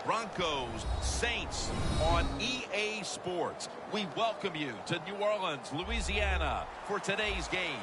Broncos Saints on EA Sports. We welcome you to New Orleans, Louisiana for today's game.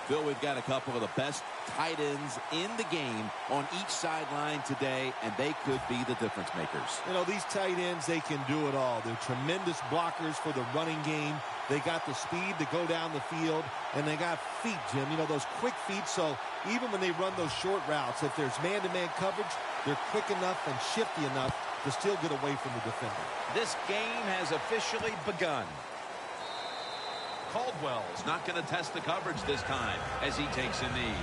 Phil, we've got a couple of the best tight ends in the game on each sideline today, and they could be the difference makers. You know, these tight ends, they can do it all. They're tremendous blockers for the running game. They got the speed to go down the field, and they got feet, Jim. You know, those quick feet, so even when they run those short routes, if there's man-to-man coverage, they're quick enough and shifty enough to still get away from the defender. This game has officially begun. Caldwell's not going to test the coverage this time as he takes a knee.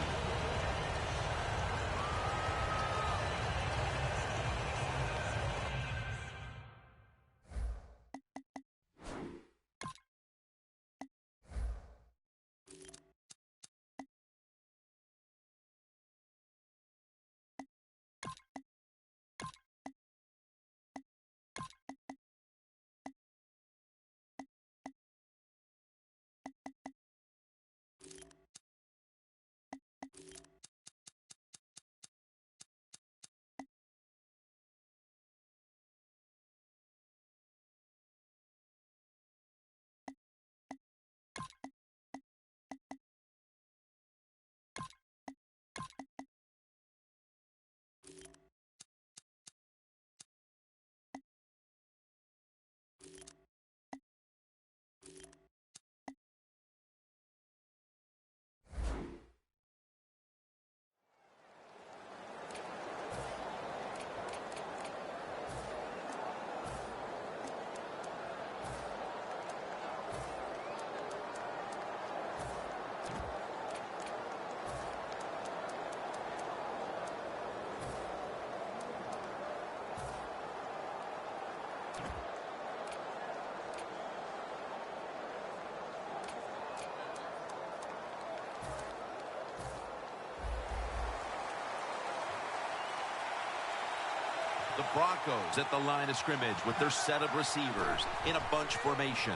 The Broncos at the line of scrimmage with their set of receivers in a bunch formation.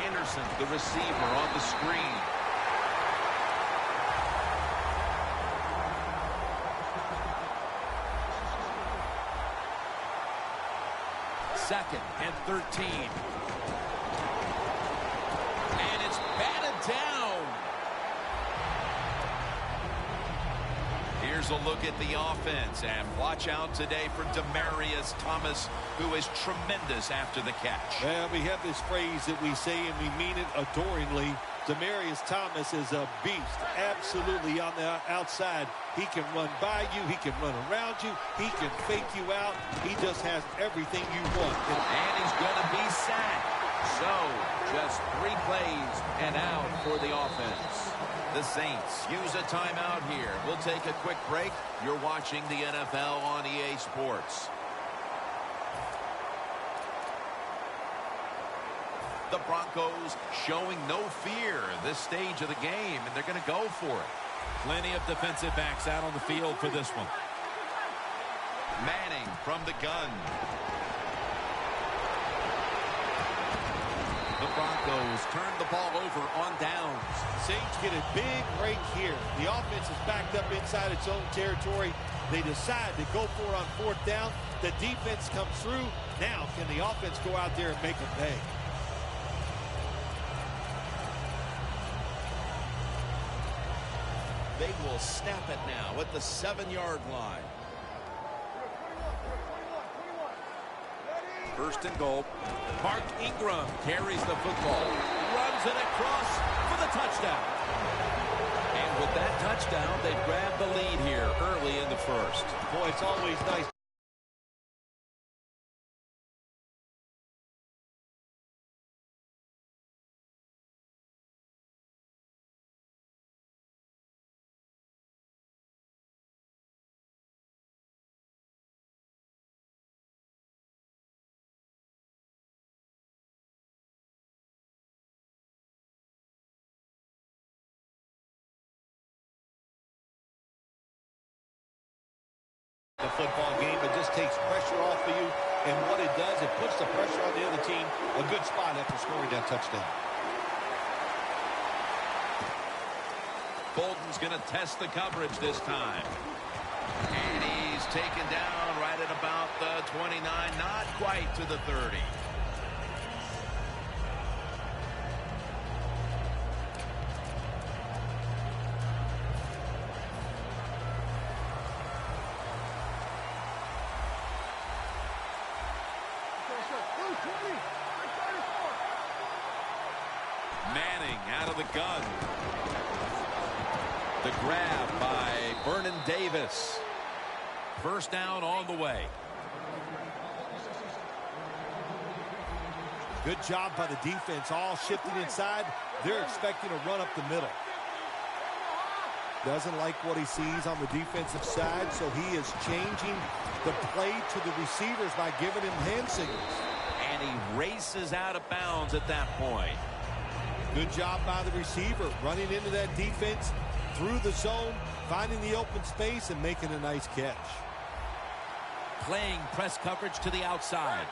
Anderson, the receiver, on the screen. Second and 13. And it's batted down. Here's a look at the offense, and watch out today for Demaryius Thomas, who is tremendous after the catch. Well, we have this phrase that we say, and we mean it adoringly. Demaryius Thomas is a beast, absolutely on the outside. He can run by you. He can run around you. He can fake you out. He just has everything you want. And he's going to be sacked. So, just 3 plays and out for the offense. The Saints use a timeout here. We'll take a quick break. You're watching the NFL on EA Sports. The Broncos showing no fear this stage of the game, and they're going to go for it. Plenty of defensive backs out on the field for this one. Manning from the gun. The Broncos turn the ball over on downs. Saints get a big break here. The offense is backed up inside its own territory. They decide to go for it on 4th down. The defense comes through. Now, can the offense go out there and make a pay? They will snap it now at the 7-yard line. First and goal. Mark Ingram carries the football. Runs it across for the touchdown. And with that touchdown, they've grabbed the lead here early in the first. Boy, it's always nice. The football game, it just takes pressure off of you, and what it does, it puts the pressure on the other team. A good spot after scoring that touchdown. Bolden's going to test the coverage this time. And he's taken down right at about the 29, not quite to the 30. Manning out of the gun. The grab by Vernon Davis. First down on the way. Good job by the defense. All shifting inside. They're expecting a run up the middle. Doesn't like what he sees on the defensive side, so he is changing the play to the receivers by giving him hand signals. And he races out of bounds at that point. Good job by the receiver, running into that defense through the zone, finding the open space, and making a nice catch. Playing press coverage to the outside.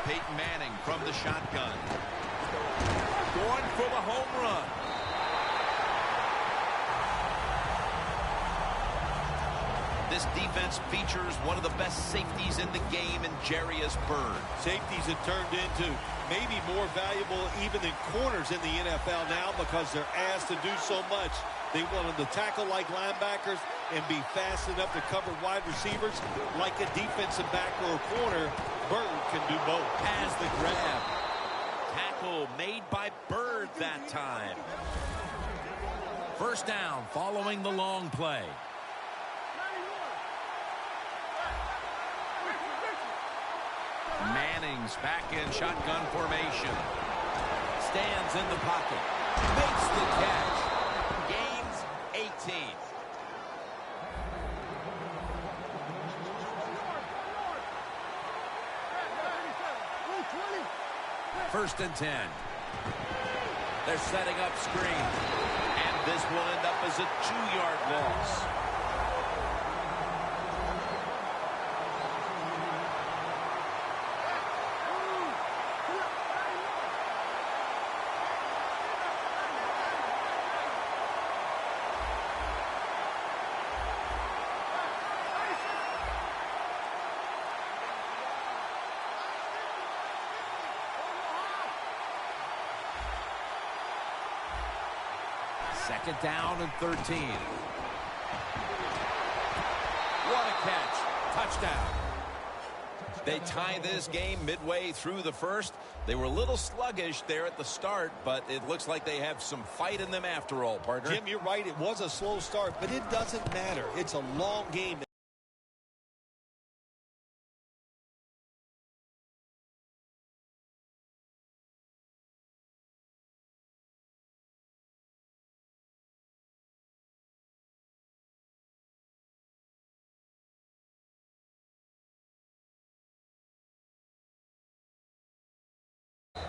Peyton Manning from the shotgun. Going for the home run. This defense features one of the best safeties in the game in Jarius Byrd. Safeties have turned into maybe more valuable even than corners in the NFL now because they're asked to do so much. They want them to tackle like linebackers and be fast enough to cover wide receivers like a defensive back or a corner. Byrd can do both. Has the grab. Tackle made by Byrd that time. First down following the long play. Manning's back in shotgun formation. Stands in the pocket. Makes the catch. Gains 18. First and 10. They're setting up screen. And this will end up as a 2-yard loss. Second down and 13. What a catch. Touchdown. They tie this game midway through the first. They were a little sluggish there at the start, but it looks like they have some fight in them after all, partner. Jim, you're right. It was a slow start, but it doesn't matter. It's a long game.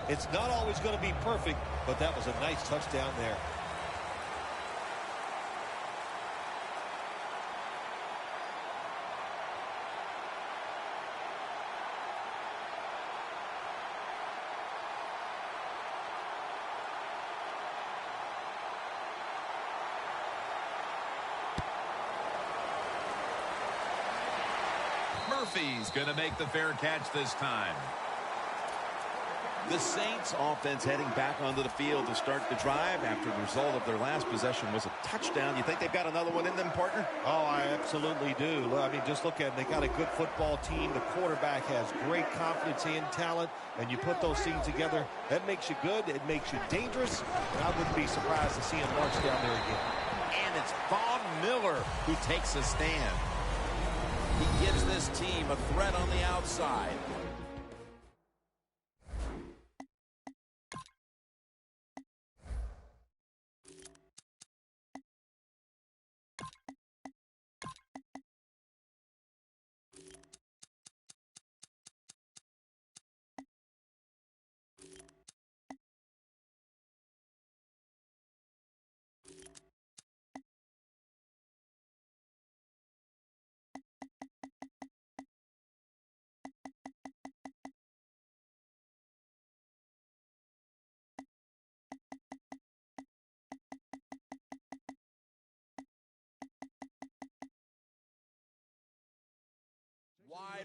It's not always going to be perfect, but that was a nice touchdown there. Murphy's going to make the fair catch this time. The Saints offense heading back onto the field to start the drive after the result of their last possession was a touchdown. You think they've got another one in them, partner? Oh, I absolutely do. I mean, just look at them. They got a good football team. The quarterback has great confidence and talent, and you put those things together, that makes you good. It makes you dangerous, and I wouldn't be surprised to see him march down there again. And it's Von Miller who takes a stand. He gives this team a threat on the outside.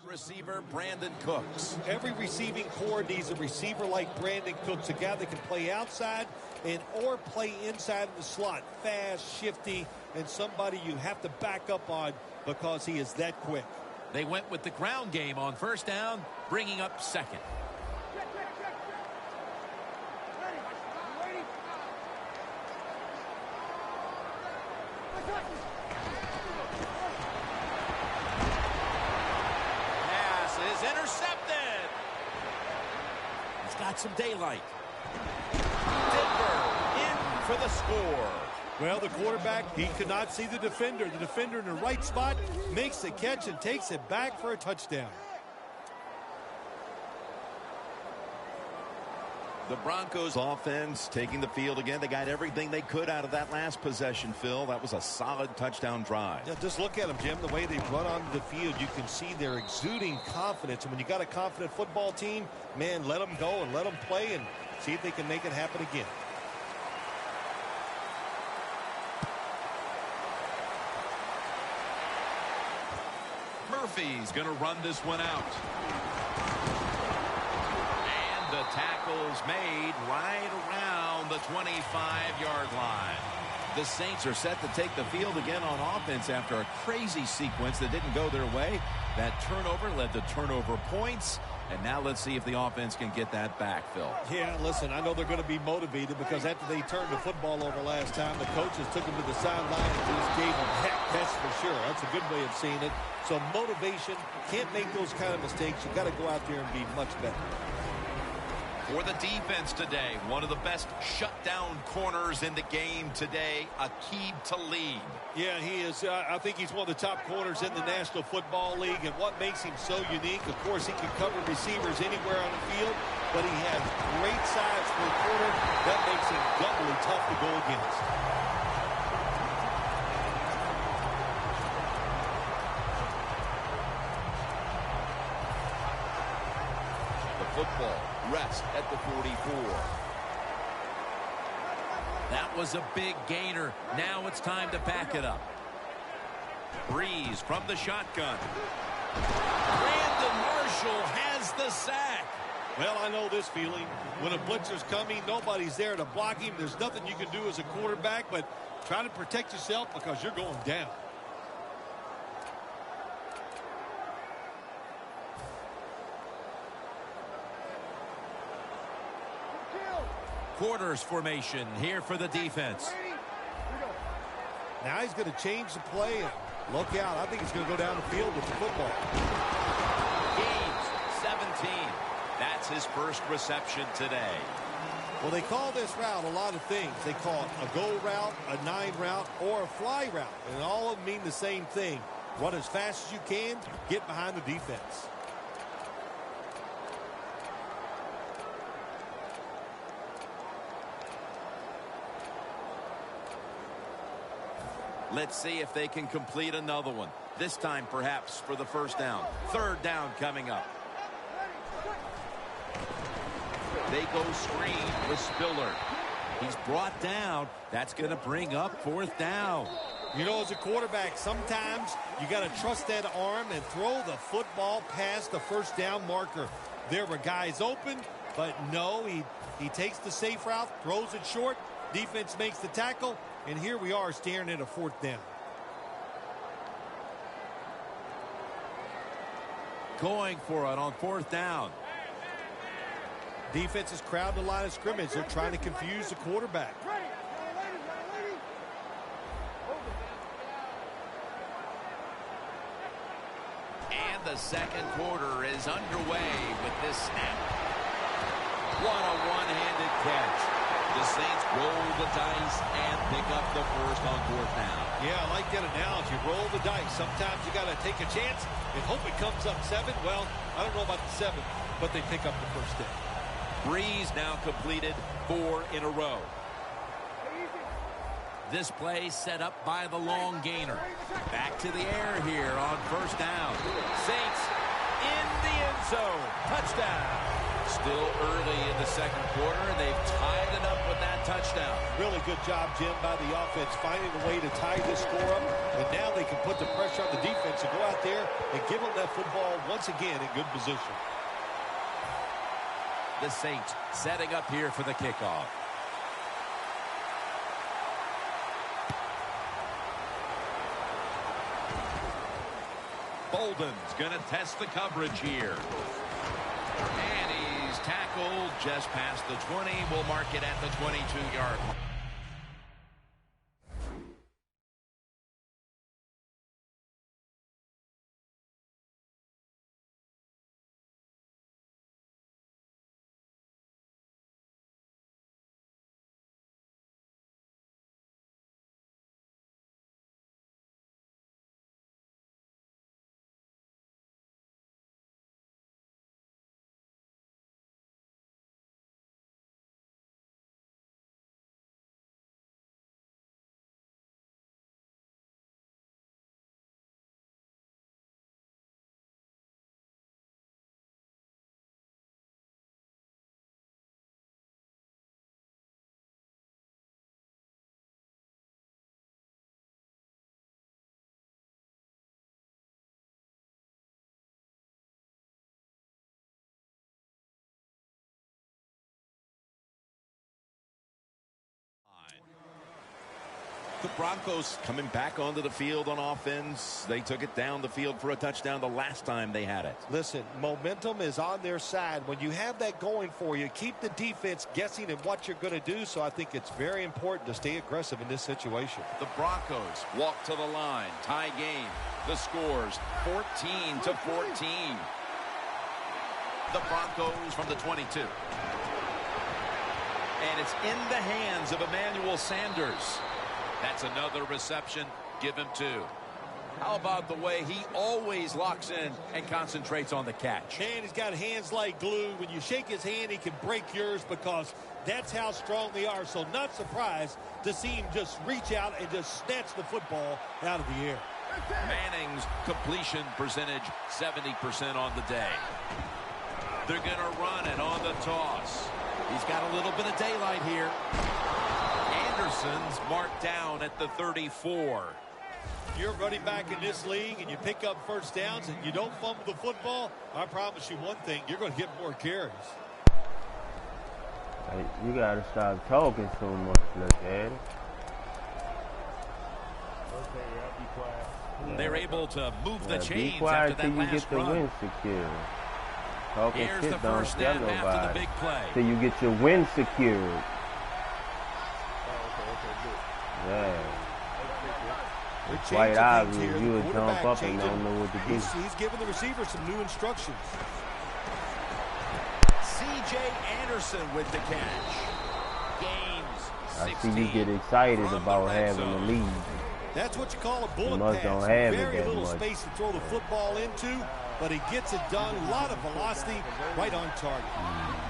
receiver, Brandon Cooks. Every receiving core needs a receiver like Brandon Cooks, a guy that can play outside and or play inside of the slot. Fast, shifty, and somebody you have to back up on because he is that quick. They went with the ground game on first down, bringing up second. Pass is intercepted. He's got some daylight. Denver in for the score. Well, the quarterback, he could not see the defender. The defender in the right spot makes the catch and takes it back for a touchdown. The Broncos offense taking the field again. They got everything they could out of that last possession, Phil. That was a solid touchdown drive. Yeah, just look at them, Jim. The way they run onto the field, you can see they're exuding confidence. And when you got a confident football team, man, let them go and let them play and see if they can make it happen again. Murphy's going to run this one out. And the tackle's made right around the 25-yard line. The Saints are set to take the field again on offense after a crazy sequence that didn't go their way. That turnover led to turnover points. And now let's see if the offense can get that back, Phil. Yeah, listen, I know they're going to be motivated because after they turned the football over last time, the coaches took them to the sideline and just gave them heck, that's for sure. That's a good way of seeing it. So motivation, can't make those kind of mistakes. You've got to go out there and be much better. For the defense today, one of the best shutdown corners in the game today, Aqib Talib. Yeah, he is. I think he's one of the top corners in the National Football League. And what makes him so unique, of course, he can cover receivers anywhere on the field, but he has great size for a corner. That makes him doubly tough to go against. The football rest at the 44. That was a big gainer. Now it's time to back it up. Breeze from the shotgun. Brandon Marshall has the sack. Well, I know this feeling. When a blitzer's coming, nobody's there to block him. There's nothing you can do as a quarterback, but try to protect yourself because you're going down. Quarters formation here for the defense. Now he's going to change the play. And look out. I think he's going to go down the field with the football. Games 17. That's his first reception today. Well, they call this route a lot of things. They call it a go route, a 9 route, or a fly route. And all of them mean the same thing. Run as fast as you can. Get behind the defense. Let's see if they can complete another one. This time, perhaps, for the first down. Third down coming up. They go screen with Spiller. He's brought down. That's going to bring up fourth down. You know, as a quarterback, sometimes you got to trust that arm and throw the football past the first down marker. There were guys open, but no, he takes the safe route, throws it short. Defense makes the tackle. And here we are staring at a fourth down. Going for it on fourth down. Defense is crowding the line of scrimmage. They're trying to confuse the quarterback. And the second quarter is underway with this snap. What a one-handed catch. The Saints roll the dice and pick up the first on fourth down. Yeah, I like that analogy. Roll the dice. Sometimes you got to take a chance and hope it comes up 7. Well, I don't know about the 7, but they pick up the first down. Breeze now completed 4 in a row. This play set up by the long gainer. Back to the air here on first down. Saints in the end zone. Touchdown. Still early in the second quarter, and they've tied it up with that touchdown. Really good job, Jim, by the offense, finding a way to tie this score up. And now they can put the pressure on the defense and go out there and give them that football once again in good position. The Saints setting up here for the kickoff. Bolden's going to test the coverage here. And he's tackled just past the 20. We'll mark it at the 22-yard line. The Broncos coming back onto the field on offense. They took it down the field for a touchdown the last time they had it. Listen, momentum is on their side. When you have that going for you, keep the defense guessing at what you're going to do. So I think it's very important to stay aggressive in this situation. The Broncos walk to the line. Tie game. The scores 14-14. The Broncos from the 22. And it's in the hands of Emmanuel Sanders. That's another reception. Give him 2. How about the way he always locks in and concentrates on the catch? And he's got hands like glue. When you shake his hand, he can break yours because that's how strong they are. So not surprised to see him just reach out and just snatch the football out of the air. Manning's completion percentage 70% on the day. They're going to run it on the toss. He's got a little bit of daylight here. Anderson's marked down at the 34. You're running back in this league and you pick up first downs and you don't fumble the football, I promise you one thing, you're going to get more carries. Hey, you got to stop talking so much, look at it. Okay, I'll be quiet. They're able to move the chains be quiet after till that you last get the run. win secured. Talking Here's shit the don't first scare down after the nobody. big play. Till you get your win secured. Yeah. It's quite obvious you would jump up and don't know what to do. He's giving the receiver some new instructions. C.J. Anderson with the catch. Gains 16. I see you get excited about having the lead. That's what you call a bullet must pass. don't have it Very that little much. space to throw the football into, but he gets it done. A lot of velocity, right on target.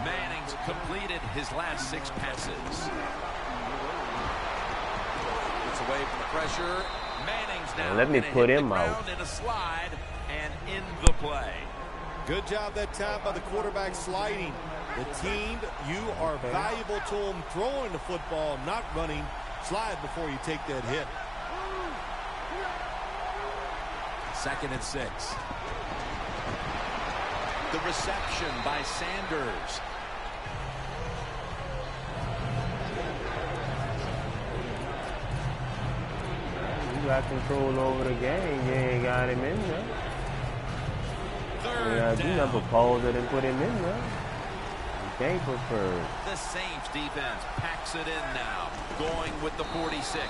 Manning's completed his last 6 passes. Gets away from the pressure. Manning's now Let me gonna put hit him the out. ground in a slide and in the play. Good job that time by the quarterback sliding. The team, you are valuable to them throwing the football, not running. Slide before you take that hit. 2nd and 6. The reception by Sanders. You got control over the game. You ain't got him in there. You never paused it and put him in there. You can't prefer. The Saints defense packs it in now, going with the 46.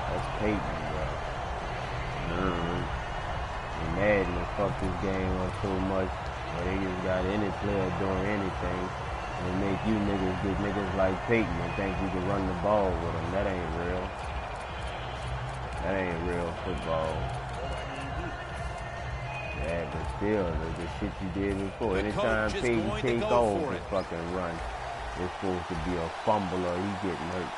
That's Peyton, bro. They mad and they fucked this game up so much. But they just got any player doing anything. And make you niggas get niggas like Peyton and think you can run the ball with them. That ain't real. That ain't real football. Yeah, but still, the shit you did before. Anytime Peyton take off and fucking run, it's supposed to be a fumble or he getting hurt.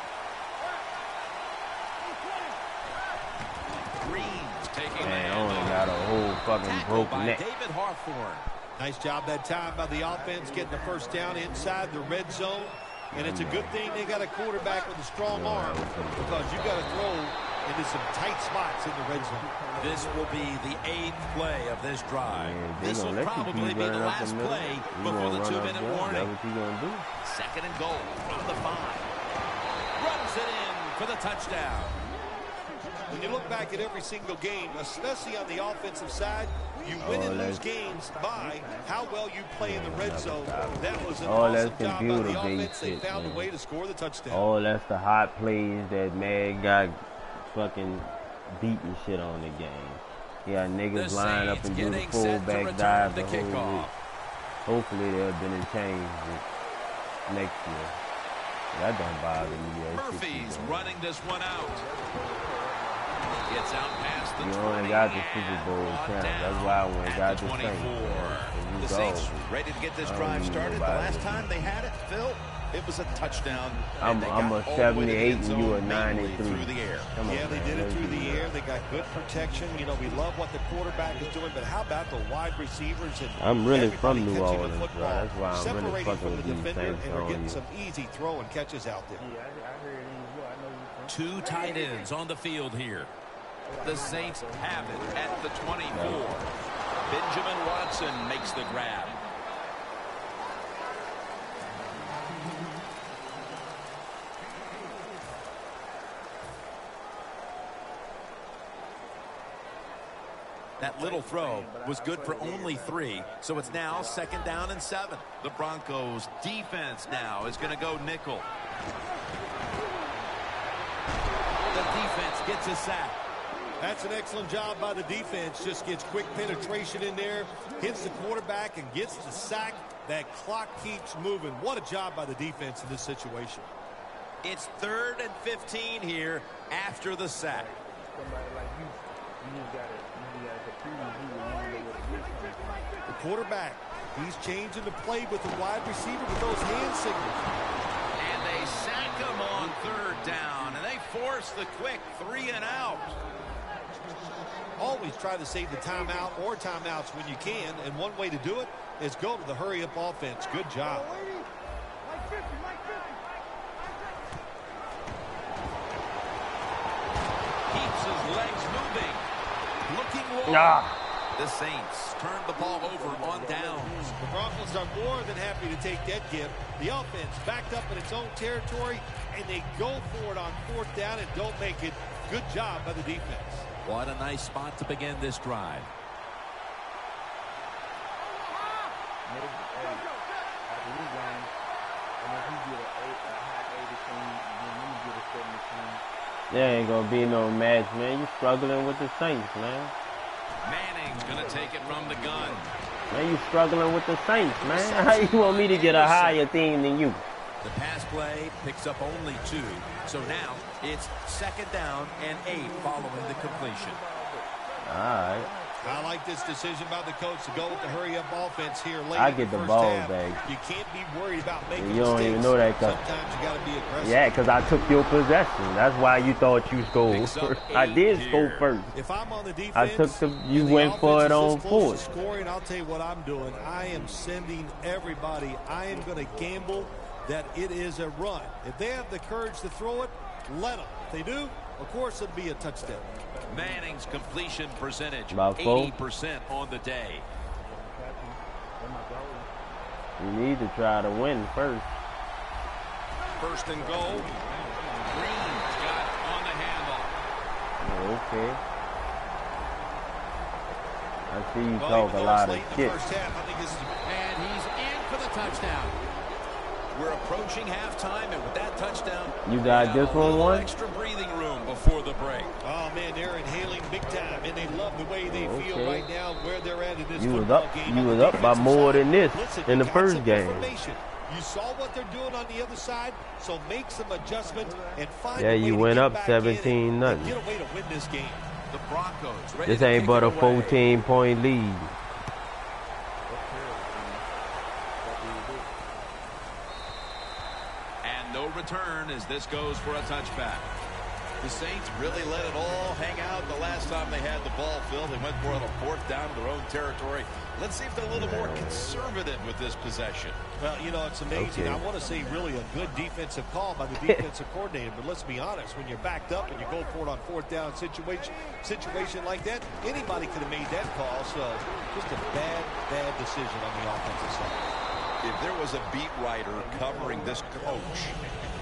Green's taking Man, I only got a whole whole fucking broke by neck. David Hawthorne. Nice job that time by the offense getting the first down inside the red zone. And it's a good thing they got a quarterback with a strong arm because you got to throw into some tight spots in the red zone. This will be the 8th play of this drive. Man, This will probably be the last play before the 2-minute warning. That's what you gonna do. 2nd and goal from the 5. Runs it in for the touchdown. When you look back at every single game, especially on the offensive side, you win and lose games by how well you play in the red zone. That was an awesome job by the offense. They found a way to score the touchdown. Oh, that's the hot plays that man got fucking beating shit on the game. Yeah, niggas line up and do the fullback dive the whole week. Hopefully they'll been changed next year. That don't bother me. Murphy's running this one out. Gets out past the 20. You only got the Super Bowl champ. That's why I went and got the Saints. The Saints ready to get this drive started. The last time they had it, Phil, it was a touchdown. I'm a 78 and you a 93. Through the air. Yeah, they did it through the air. They got good protection. You know, we love what the quarterback is doing, but how about the wide receivers? And I'm really from New Orleans, bro. Football, That's why I'm really fucking with the these defender, Saints and they're on getting you. some easy throw and catches out there. Yeah, I heard it as well. I know you from. 2 tight ends on the field here. The Saints have it at the 24. Benjamin Watson makes the grab. That little throw was good for only 3, so it's now 2nd down and 7. The Broncos defense now is going to go nickel. The defense gets a sack. That's an excellent job by the defense. Just gets quick penetration in there, hits the quarterback, and gets the sack. That clock keeps moving. What a job by the defense in this situation. It's 3rd and 15 here after the sack. Somebody like you just got it. You got to prove you will know what it is. The quarterback, he's changing the play with the wide receiver with those hand signals. And they sack him on 3rd down, and they force the quick 3 and out. Always try to save the timeout or timeouts when you can, and one way to do it is go to the hurry-up offense. Good job. Keeps his legs moving. Looking long. The Saints turn the ball over on downs. The Broncos are more than happy to take that gift. The offense backed up in its own territory, and they go for it on 4th down and don't make it. Good job by the defense. What a nice spot to begin this drive. After this game, and if you get a high 80 team, then you get a 70 team. There ain't gonna be no match, man. You struggling with the Saints, man. Manning's going to take it from the gun. Man, you struggling with the Saints, man. How you want me to get a higher team than you? The pass play picks up only 2. So now it's 2nd down and 8 following the completion. All right. I like this decision by the coach to go with the hurry-up offense here late. I get the ball back. You can't be worried about making You don't even know that. Sometimes you got to be aggressive. Yeah, because I took your possession. That's why you thought you scored first. I did score first. If I'm on the defense, I took you went for it on 4th. Scoring, I'll tell you what I'm doing. I am sending everybody. I am going to gamble that it is a run. If they have the courage to throw it, let them. If they do, of course it'll be a touchdown. Manning's completion percentage, About 80% on the day. You need to try to win first. 1st and goal. Green's got it on the handle. Okay. I see you talk a lot of shit. And he's in for the touchdown. We're approaching halftime, and with that touchdown, You got this one? extra breathing room before the break. Oh, man, they're inhaling big time, and they love the way they feel right now, where they're at in this You was football up. game. You was up by more than this in the you got first some game. information. You saw what they're doing on the other side, so make some adjustments and find Yeah, a way you to went get up back 17-0. in and get a way to win this game. The Broncos ready This to ain't kick but it a away. 14-point lead. And no return as this goes for a touchback. The Saints really let it all hang out the last time they had the ball, Phil. They went for it on 4th down in their own territory. Let's see if they're a little more conservative with this possession. Well, you know, it's amazing. Okay. I want to say really a good defensive call by the defensive coordinator, but let's be honest, when you're backed up and you go for it on 4th down situation like that, anybody could have made that call. So just a bad decision on the offensive side. If there was a beat writer covering this coach,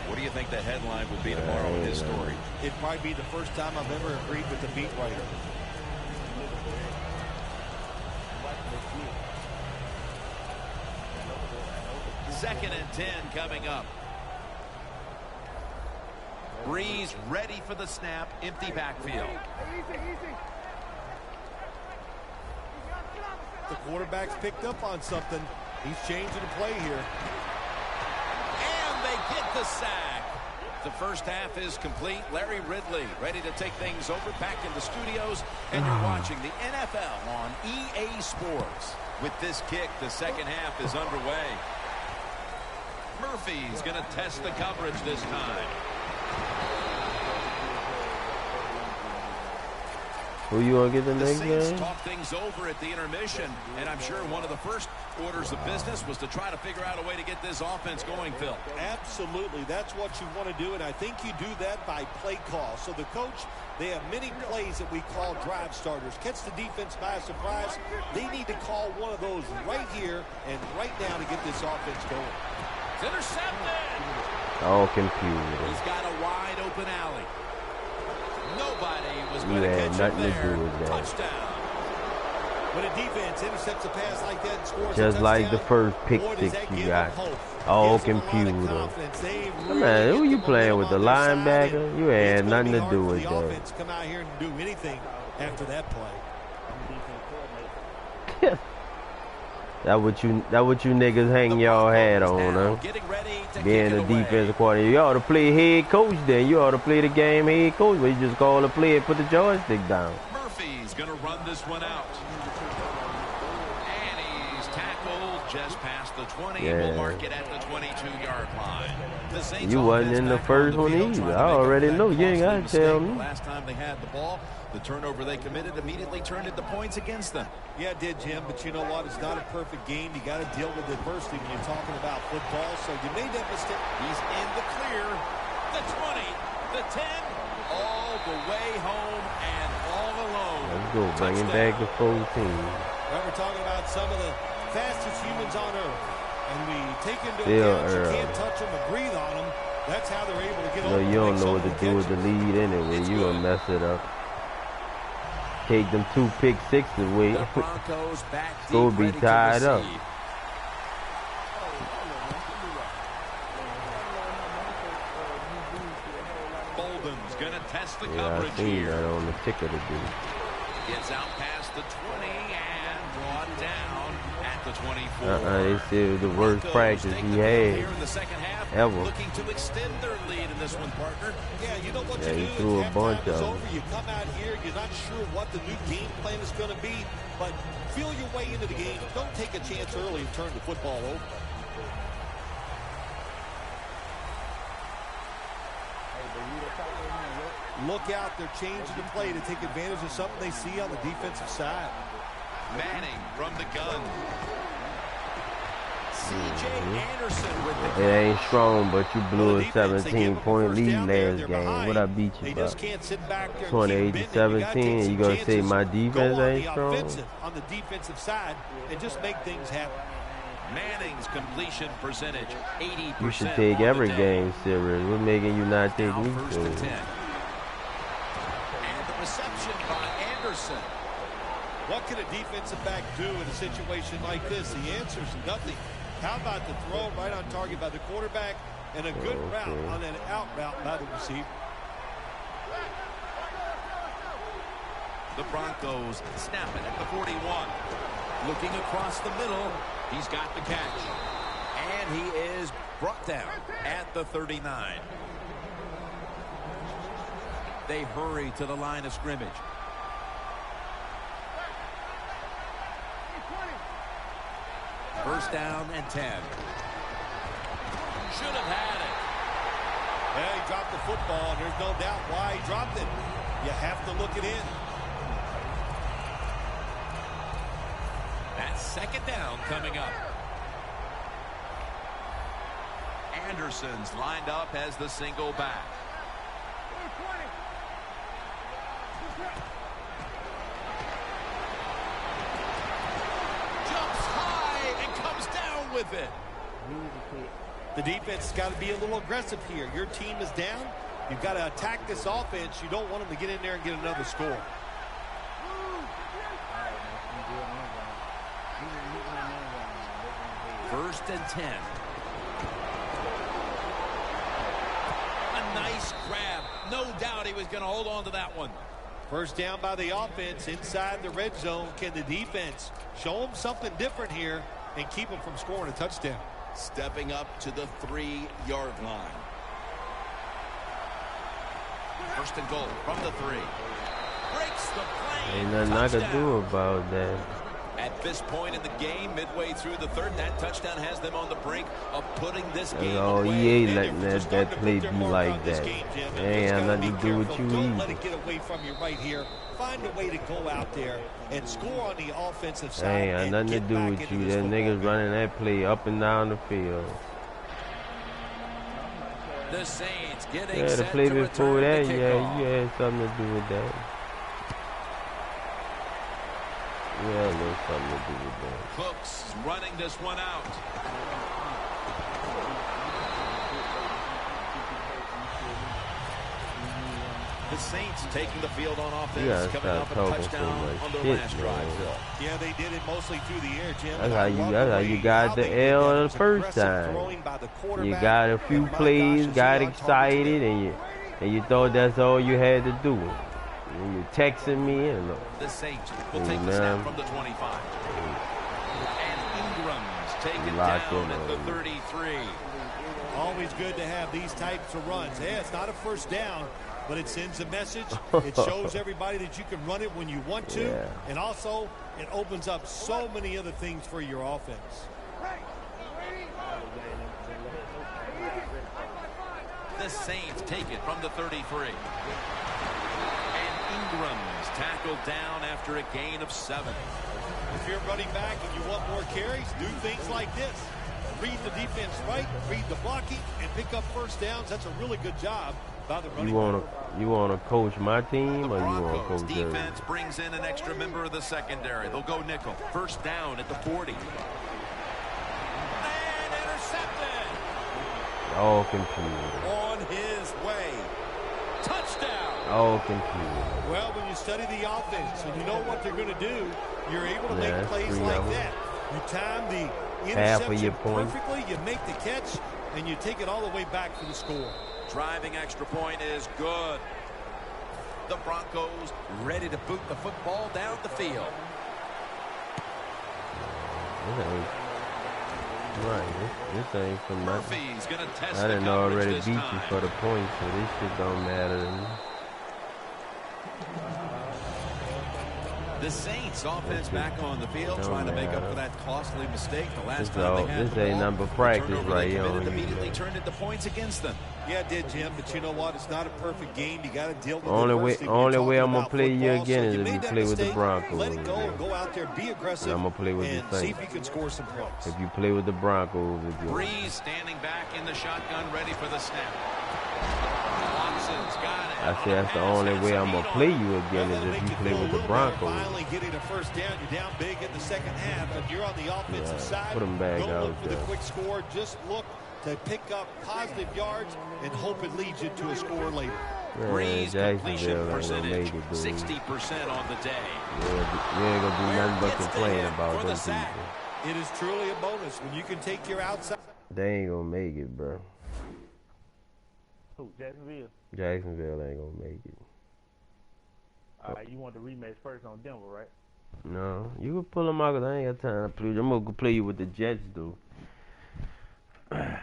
what do you think the headline would be tomorrow in his story? It'd probably be the first time I've ever agreed with the beat writer. Second and 10 coming up. Breeze ready for the snap. Empty backfield. The quarterback's picked up on something. He's changing the play here. And they get the sack. The first half is complete. Larry Ridley ready to take things over back in the studios. And you're watching the NFL on EA Sports. With this kick, the second half is underway. Murphy's going to test the coverage this time. Who you want to get the The next Saints game? talk things over at the intermission, and I'm sure one of the first orders of business was to try to figure out a way to get this offense going, Phil. Absolutely. That's what you want to do, and I think you do that by play call. So the coach, they have many plays that we call drive starters. Catch the defense by surprise. They need to call one of those right here and right now to get this offense going. It's intercepted. All confused. He's got a wide open alley. Nobody was You going to had catch nothing him to do there. with that. Touchdown. When a defense intercepts a pass like that and scores Just a like the touchdown, first pick boy, does six that you give got. them hope. All Gives them a lot of confused. confidence. They Man, really who get you the playing with, the momentum on their side, linebacker? and You it's had gonna nothing be to hard do for with the that. offense to come out here and do anything after that play. That what you niggas hang y'all hat on, huh? Getting ready to Being kick the it away. defensive coordinator. You ought to play head coach then. You ought to play the game head coach, but you just call the play and put the joystick down. Murphy's going to run this one out. And he's tackled just past the 20. Yeah. We'll mark it at the 22-yard line. The Saints You wasn't offense in the back first on one field, either. trying to I make up already that know. You ain't costly gotta tell mistake. me. Last time they had the ball, the turnover they committed immediately turned into points against them. Yeah, it did, Jim, but you know what? It's not a perfect game. You got to deal with adversity when you're talking about football, so you made that mistake. He's in the clear. The 20, the 10, all the way home and all alone. Let's go. Bring it back to 14. Well, we're talking about some of the fastest humans on earth, and we take into Still account you early. can't touch them or breathe on them. That's how they're able to get No, over. you don't know what to do with the lead anyway. You gonna mess it up. Take them 2 pick sixes away. The Broncos back deep, Go be ready to tied up. receive. Bolden's going to test the Yeah, I coverage seen here. that on the ticker today. Gets out past the 20 and brought down at the 24. They said the worst Broncos practice take he the field had here in the second half, ever. looking to extend their lead in this one, partner. Yeah, you know what Yeah, you he do. threw a If bunch halftime is of 'em. over, you come out here, you're not sure what the new game plan is going to be, but feel your way into the game. Don't take a chance early and turn the football over. Look out, they're changing the play to take advantage of something they see on the defensive side. Manning from the gun. C.J. Anderson with the It ain't strong, but you blew Well, a the defense, they give them a 17-point first lead down there, last they're game. behind. What I beat They you just about? can't sit back there and 28 keep to bending. You gotta 17. take You gonna some say my chances. defense Go on ain't the strong? offensive, on the defensive side, and just make things happen. Manning's completion percentage, 80%. You should take on the every day. game serious. We're making you not take Now me first and serious. 10. And the reception by Anderson. What can a defensive back do in a situation like this? The answer is nothing. How about the throw right on target by the quarterback and a good route on an out route by the receiver? The Broncos snapping at the 41. Looking across the middle. He's got the catch. And he is brought down at the 39. They hurry to the line of scrimmage. First down and 10. Should have had it. Yeah, he dropped the football, and there's no doubt why he dropped it. You have to look it in. That's second down coming up. Anderson's lined up as the single back. Jumps high and comes down with it. The defense has got to be a little aggressive here. Your team is down. You've got to attack this offense. You don't want them to get in there and get another score. First and 10. A nice grab. No doubt he was going to hold on to that one. First down by the offense inside the red zone. Can the defense show them something different here and keep them from scoring a touchdown? Stepping up to the 3-yard line. First and goal from the 3. Breaks the plane. Ain't nothing I can do about that. At this point in the game, midway through the third, that touchdown has them on the brink of putting this game Oh, away. he ain't letting that play be like that. It ain't have nothing to do with you Don't let either. it get away from you right here. Find a way to go out there and score on the offensive side. Ain't had nothing to do with you. That niggas running that play up and down the field. The Saints getting Yeah, the set play to before return that, the yeah, kickoff. you had something to do with that. Yeah, a little something to do with that. Cooks running this one out. The Saints taking the field on offense, coming up a touchdown on their last drive, Phil. Yeah, they did it mostly through the air, Jim. That's how you got the L the first time. You got a few plays, got excited, and you thought that's all you had to do. And you texting me and the Saints will take the snap from the 25. And Ingram's taken down at the 33. Always good to have these types of runs. Yeah, it's not a first down, but it sends a message. It shows everybody that you can run it when you want to. Yeah. And also, it opens up so many other things for your offense. The Saints take it from the 33. And Ingram's tackled down after a gain of 7. If you're running back and you want more carries, do things like this. Read the defense right, read the blocking, and pick up first downs. That's a really good job by the running back. You wanna coach my team or you wanna coach theirs? Defense brings in an extra member of the secondary. They'll go nickel. First down at the 40. And intercepted. All computer. On his way. Touchdown. All computer. Well, when you study the offense and you know what they're going to do, you're able to make plays three like of them. that. You time the Half of interception your point. perfectly, you make the catch, and you take it all the way back for the score. Driving extra point is good. The Broncos ready to boot the football down the field. This ain't for nothing. Murphy's gonna test I the didn't coverage already this beat you time. for the points, so this shit don't matter to me. The Saints offense back on the field, trying to make up for that costly mistake the last time they had This the ain't ball. number The practice turnover right they here committed on you, immediately man. turned into points against them. Yeah, it did, Jim, but you know what? It's not a perfect game. You got to deal with Only way adversity when you're I'm talking gonna about play you football. again So is you if made you that play with the mistake, Broncos. let it go and go out there, be aggressive, I'm gonna play with the and see Saints. if you can score some points. If you play with the Broncos again. Breeze standing back in the shotgun, ready for the snap. Watson's got it. I say that's the only way I'm gonna play you again is if you play with the Broncos. Finally getting a first down. You're down big in the second half, but you're on the offensive side. put 'em back Don't out look for the there. quick score. Just look to pick up positive yards and hope it leads you to a score later. Man, Breeze Jacksonville completion ain't gonna percentage, make it, dude. 60% on the day. You ain't gonna do nothing but Gets the complain hit about for the them sack. people. It is truly a bonus when you can take your outside. They ain't gonna make it, bro. Who, Jacksonville? Jacksonville ain't gonna make it. You want the rematch first on Denver, right? No, you can pull them out 'cause I ain't got time to play. I'm gonna play you with the Jets, though. And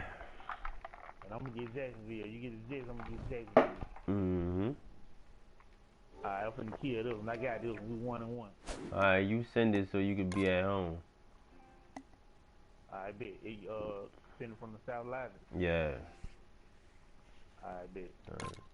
I'm gonna get Jacksonville. You get the Jets, I'm gonna get Jacksonville. Mm-hmm. Alright, I'm finna kill this one. I got this one. We 1-1. Alright, you send it so you can be at home. I bet. Send it from the South Line. Yeah. I bet. All right.